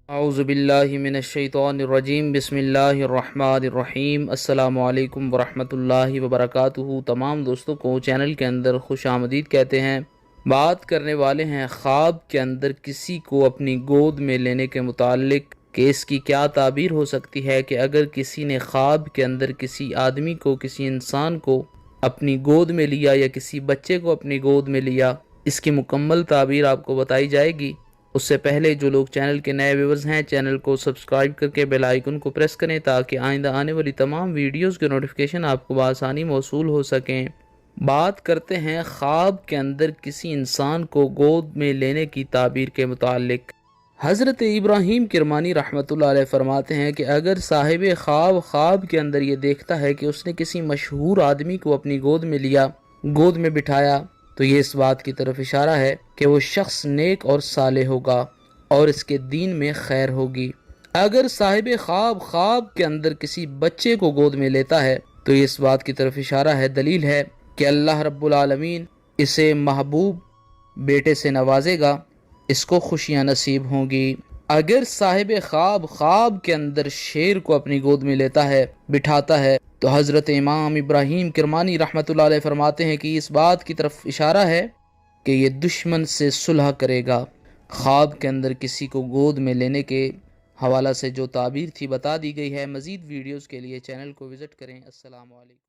اعوذ باللہ من الشیطان الرجیم بسم اللہ الرحمن الرحیم السلام علیکم ورحمۃ اللہ وبرکاتہ۔ تمام دوستوں کو چینل کے اندر خوش آمدید کہتے ہیں۔ بات کرنے والے ہیں خواب کے اندر کسی کو اپنی گود میں لینے کے متعلق کہ اس کی کیا تعبیر ہو سکتی ہے کہ اگر کسی نے خواب کے اندر کسی آدمی کو، کسی انسان کو اپنی گود میں لیا یا کسی بچے کو اپنی گود میں لیا، اس کی مکمل تعبیر آپ کو بتائی جائے گی۔ اس سے پہلے جو لوگ چینل کے نئے ویورز ہیں، چینل کو سبسکرائب کر کے بیل آئیکن کو پریس کریں تاکہ آئندہ آنے والی تمام ویڈیوز کے نوٹیفیکیشن آپ کو بآسانی موصول ہو سکیں۔ بات کرتے ہیں خواب کے اندر کسی انسان کو گود میں لینے کی تعبیر کے متعلق۔ حضرت ابراہیم کرمانی رحمۃ اللہ علیہ فرماتے ہیں کہ اگر صاحب خواب کے اندر یہ دیکھتا ہے کہ اس نے کسی مشہور آدمی کو اپنی گود میں لیا، گود میں بٹھایا، تو یہ اس بات کی طرف اشارہ ہے کہ وہ شخص نیک اور صالح ہوگا اور اس کے دین میں خیر ہوگی۔ اگر صاحب خواب کے اندر کسی بچے کو گود میں لیتا ہے تو یہ اس بات کی طرف اشارہ ہے، دلیل ہے کہ اللہ رب العالمین اسے محبوب بیٹے سے نوازے گا، اس کو خوشیاں نصیب ہوں گی۔ اگر صاحب خواب کے اندر شیر کو اپنی گود میں لیتا ہے، بٹھاتا ہے، تو حضرت امام ابراہیم کرمانی رحمۃ اللہ علیہ فرماتے ہیں کہ اس بات کی طرف اشارہ ہے کہ یہ دشمن سے صلح کرے گا۔ خواب کے اندر کسی کو گود میں لینے کے حوالہ سے جو تعبیر تھی بتا دی گئی ہے۔ مزید ویڈیوز کے لیے چینل کو وزٹ کریں۔ السلام علیکم۔